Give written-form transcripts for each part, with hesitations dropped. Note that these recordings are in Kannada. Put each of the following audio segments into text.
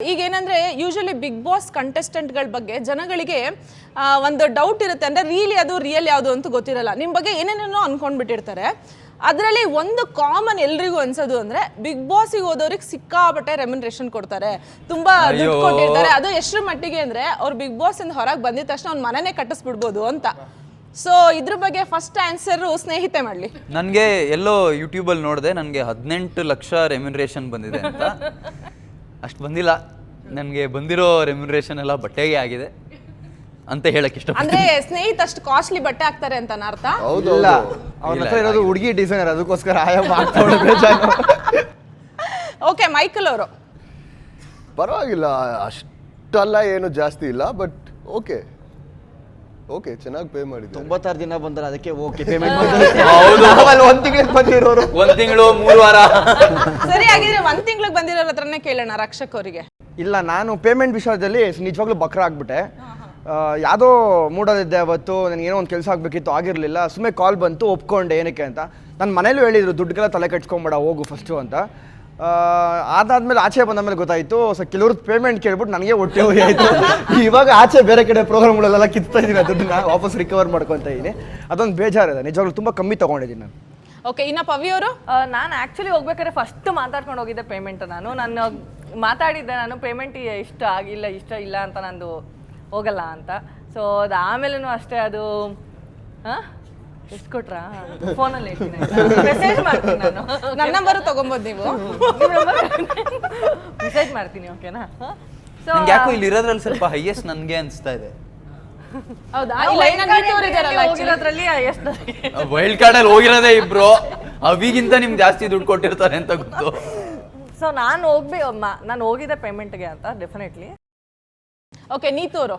ಈಗ ಏನಂದ್ರೆ ಯೂಶುವಲಿ ಬಿಗ್ ಬಾಸ್ ಕಂಟೆಸ್ಟೆಂಟ್ಗಳ ಬಗ್ಗೆ ಜನಗಳಿಗೆ ಒಂದು ಡೌಟ್ ಇರುತ್ತೆ, ಅಂದ್ರೆ ಅದು ರಿಯಲ್ ಯಾವುದು ಅಂತ ಗೊತ್ತಿರಲ್ಲ. ನಿಮ್ಮ ಬಗ್ಗೆ ಏನೇನೇನೋ ಅನ್ಕೊಂಡ್ಬಿಟ್ಟಿರ್ತಾರೆ. ಅದರಲ್ಲಿ ಒಂದು ಕಾಮನ್ ಎಲ್ರಿಗೂ ಅನ್ಸೋದು ಅಂದ್ರೆ ಬಿಗ್ ಬಾಸ್ಗೆ ಹೋದವ್ರಿಗೆ ಸಿಕ್ಕಾಪಟ್ಟೆ ರೆಮ್ಯುನರೇಷನ್ ಕೊಡ್ತಾರೆ, ತುಂಬಾ ದುಡ್ಡು ಕೊಟ್ಟಿರ್ತಾರೆ. ಅದು ಎಷ್ಟರ ಮಟ್ಟಿಗೆ ಅಂದ್ರೆ ಅವ್ರು ಬಿಗ್ ಬಾಸ್ ಇಂದ ಹೊರಗೆ ಬಂದಿದ ತಕ್ಷಣ ಅವ್ನ ಮನೆನೇ ಕಟ್ಟಿಸ್ಬಿಡ್ಬೋದು ಅಂತ. ಸೊ ಇದ್ರ ಬಗ್ಗೆ ಫಸ್ಟ್ ಆನ್ಸರ್ ಸ್ನೇಹಿತೆ ಮಾಡ್ಲಿ. ನನಗೆ ಎಲ್ಲೋ ಯೂಟ್ಯೂಬಲ್ಲಿ ನೋಡಿದೆ, ನನಗೆ 18 ಲಕ್ಷ ರೆಮ್ಯುನರೇಷನ್ ಬಂದಿದೆ ಅಂತ. ಅಷ್ಟು ಬಂದಿಲ್ಲ, ನನಗೆ ಬಂದಿರೋ ರೆಮ್ಯುನರೇಷನ್ ಎಲ್ಲ ಬಟ್ಟೆಗೆ ಆಗಿದೆ ಅಂತ ಹೇಳಕ್ ಇಷ್ಟ. ಅಂದ್ರೆ ಸ್ನೇಹಿತ ಅಷ್ಟು ಕಾಸ್ಟ್ಲಿ ಬಟ್ಟೆ ಹಾಕ್ತಾರೆ ಅಂತ ಅರ್ಥ. ಇಲ್ಲ, ಅವ್ರ ಹತ್ರ ಇರೋದು ಹುಡುಗಿ ಡಿಸೈನರ್, ಅದಕ್ಕೋಸ್ಕರ ಆಯಾ ಮಾಡ್ಕೊಂಡು. ಓಕೆ, ಮೈಕಲ್ ಅವರು ಪರವಾಗಿಲ್ಲ, ಅಷ್ಟಲ್ಲ ಏನು ಜಾಸ್ತಿ ಇಲ್ಲ, ಬಟ್ ಓಕೆ ಓಕೆ ಚೆನ್ನಾಗಿ ಪೇ ಮಾಡಿದ್ರು. 96 ದಿನ ಬಂದ್ರೆ ಅದಕ್ಕೆ ಓಕೆ ಪೇಮೆಂಟ್ ಒಂದು ತಿಂಗಳಿಗೆ ಬಂದಿರೋರು. 1 ತಿಂಗಳು 3 ವಾರ. ಸರಿ, ಹಾಗಿದ್ರೆ 1 ತಿಂಗಳಿಗೆ ಬಂದಿರೋರ ಹತ್ರನೇ ಕೇಳೋಣ ರಕ್ಷಕ್ ಅವರಿಗೆ. ಇಲ್ಲ, ನಾನು ಪೇಮೆಂಟ್ ವಿಷಯದಲ್ಲಿ ನಿಜವಾಗ್ಲೂ ಬಕ್ರ ಆಗ್ಬಿಟ್ಟೆ. ಯಾವುದೋ ಮೂಡೋದಿದ್ದೆ ಅವತ್ತು, ನನಗೇನೋ ಒಂದು ಕೆಲಸ ಆಗಬೇಕಿತ್ತು, ಆಗಿರಲಿಲ್ಲ. ಸುಮ್ಮನೆ ಕಾಲ್ ಬಂತು, ಒಪ್ಕೊಂಡೆ. ಏನಕ್ಕೆ ಅಂತ ನನ್ನ ಮನೇಲೂ ಹೇಳಿದರು, ದುಡ್ಡುಗೆಲ್ಲ ತಲೆ ಕಟ್ಸ್ಕೊಂಬೇಡ, ಹೋಗು ಫಸ್ಟು ಅಂತ. ಅದಾದ್ಮೇಲೆ ಆಚೆ ಬಂದ ಗೊತ್ತಾಯಿತು. ಸೊ ಕೆಲವ್ರದ್ದು ಪೇಮೆಂಟ್ ಕೇಳ್ಬಿಟ್ಟು ನನಗೆ ಹೊಟ್ಟೆ ಹೋಗಿ ಆಯಿತು. ಇವಾಗ ಆಚೆ ಬೇರೆ ಕಡೆ ಪ್ರೋಗ್ರಾಮ್ಗಳೆಲ್ಲ ಕಿತ್ತಾ ಇದ್ದೀನಿ, ದುಡ್ಡನ್ನ ವಾಪಸ್ ರಿಕವರ್ ಮಾಡ್ಕೊತಾ ಇದ್ದೀನಿ. ಅದೊಂದು ಬೇಜಾರಿದೆ, ನಿಜವಾಗ್ಲೂ ತುಂಬ ಕಮ್ಮಿ ತೊಗೊಂಡಿದ್ದೀನಿ ನಾನು. ಓಕೆ, ಇನ್ನು ಪವಿ ಅವರು? ನಾನು ಆ್ಯಕ್ಚುಲಿ ಹೋಗ್ಬೇಕಾದ್ರೆ ಫಸ್ಟ್ ಮಾತಾಡ್ಕೊಂಡು ಹೋಗಿದ್ದೆ ಪೇಮೆಂಟ್. ನಾನು ಮಾತಾಡಿದ್ದೆ, ನಾನು ಪೇಮೆಂಟ್ ಇಷ್ಟ ಆಗಿಲ್ಲ, ಇಷ್ಟ ಇಲ್ಲ ಅಂತ ನಂದು ಹೋಗಲ್ಲ ಅಂತ. ಸೊ ಅದು ಆಮೇಲೂ ಅಷ್ಟೇ, ಅದು ಎಷ್ಟು ಕೊಟ್ರಾ ಫೋನಲ್ಲಿ ಹೇಳ್ತೀನಿ, ಮೆಸೇಜ್ ಮಾಡ್ತೀನಿ. ನಾನು ನನ್ನ ನಂಬರು ತಗೊಂಬೋದು, ನೀವು ಮೆಸೇಜ್ ಮಾಡ್ತೀನಿ, ಓಕೆನಾ? ಸೊ ಯಾಕೋ ಇಲ್ಲಿ ಇರೋದ್ರಲ್ಲಿ ಸ್ವಲ್ಪ ಹೈಯೆಸ್ಟ್ ನನಗೆ ಅನಿಸ್ತಾ ಇದೆ. ಹೌದಾ? ಹೋಗಿರೋದ್ರಲ್ಲಿ ಎಷ್ಟು ವೈಲ್ಡ್ ಕಾರ್ಡ್ ಅಲ್ಲಿ ಹೋಗಿರೋದೇ ಇಬ್ರು, ಅವಿಗಿಂತ ನಿಮ್ಗೆ ಜಾಸ್ತಿ ದುಡ್ಡು ಕೊಟ್ಟಿರ್ತಾರೆ ಅಂತ ಗೊತ್ತು. ಸೊ ನಾನು ಹೋಗಿದ್ದೆ ಪೇಮೆಂಟ್ಗೆ ಅಂತ ಡೆಫಿನೆಟ್ಲಿ. ಓಕೆ, ನೀತು ಅವರು?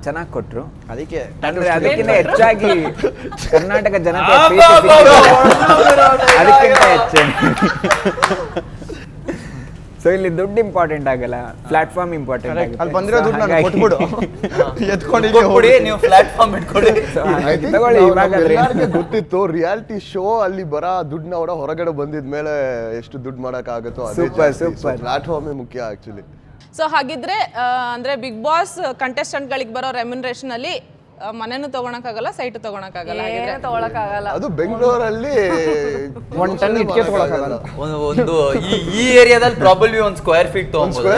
ಚೆನ್ನಾಗಿ ಕೊಟ್ರು. ಅದಕ್ಕೆ ಅದಕ್ಕಿಂತ ಹೆಚ್ಚಾಗಿ ಕರ್ನಾಟಕ ಜನತೆ ಅದಕ್ಕಿಂತ ಹೆಚ್ಚು. ಸೊ ಇಲ್ಲಿ ದುಡ್ಡು ಇಂಪಾರ್ಟೆಂಟ್ ಆಗಲ್ಲ, ಪ್ಲಾಟ್ಫಾರ್ಮ್ ಇಂಪಾರ್ಟೆಂಟ್ ಆಗುತ್ತೆ. ಅಲ್ಲಿ ಬಂದಿರೋ ದುಡ್ಡು ನಾನು ಕೊಟ್ಬಿಡು, ಎತ್ಕೊಂಡು ನೀವು ಪ್ಲಾಟ್ಫಾರ್ಮ್ ಇಟ್ಕೊಳ್ಳಿ. ಎಲ್ಲರಿಗೂ ಗೊತ್ತಿತ್ತು ರಿಯಾಲಿಟಿ ಶೋ ಅಲ್ಲಿ ಬರ ದುಡ್ಡನ್ನ ಅವರ ಹೊರಗಡೆ ಬಂದಿದ್ಮೇಲೆ ಎಷ್ಟು ದುಡ್ಡು ಮಾಡಕ್ ಆಗುತ್ತೋ ಸೂಪರ್ ಪ್ಲಾಟ್ಫಾರ್ಮೇ ಮುಖ್ಯ ಆಕ್ಚುಲಿ. ಸೊ ಹಾಗಿದ್ರೆ ಅಂದ್ರೆ ಬಿಗ್ ಬಾಸ್ ಕಂಟೆಸ್ಟೆಂಟ್ಗಳಿಗೆ ಬರೋ ರೆಮ್ಯುನರೇಷನ್ ಅಲ್ಲಿ ಮನೆನೂ ತಗೊಳಕ್ಕಾಗಲ್ಲ, ಸೈಟ್ ತಗೊಳಕ್ಕಾಗಲ್ಲ, ಏನು ತಗೊಳಕ್ಕಾಗಲ್ಲ. ಅದು ಬೆಂಗಳೂರಲ್ಲಿ 1 ಟನ್ ಇಟ್ಕೆ ತಗೊಳಕ್ಕಾಗಲ್ಲ. ಒಂದು ಈ ಏರಿಯಾದಲ್ಲಿ ಪ್ರಾಬಬ್ಲಿ 1 ಸ್ಕ್ವೇರ್ ಫೀಟ್ ತಗೊಂಡ್ಬೋದು.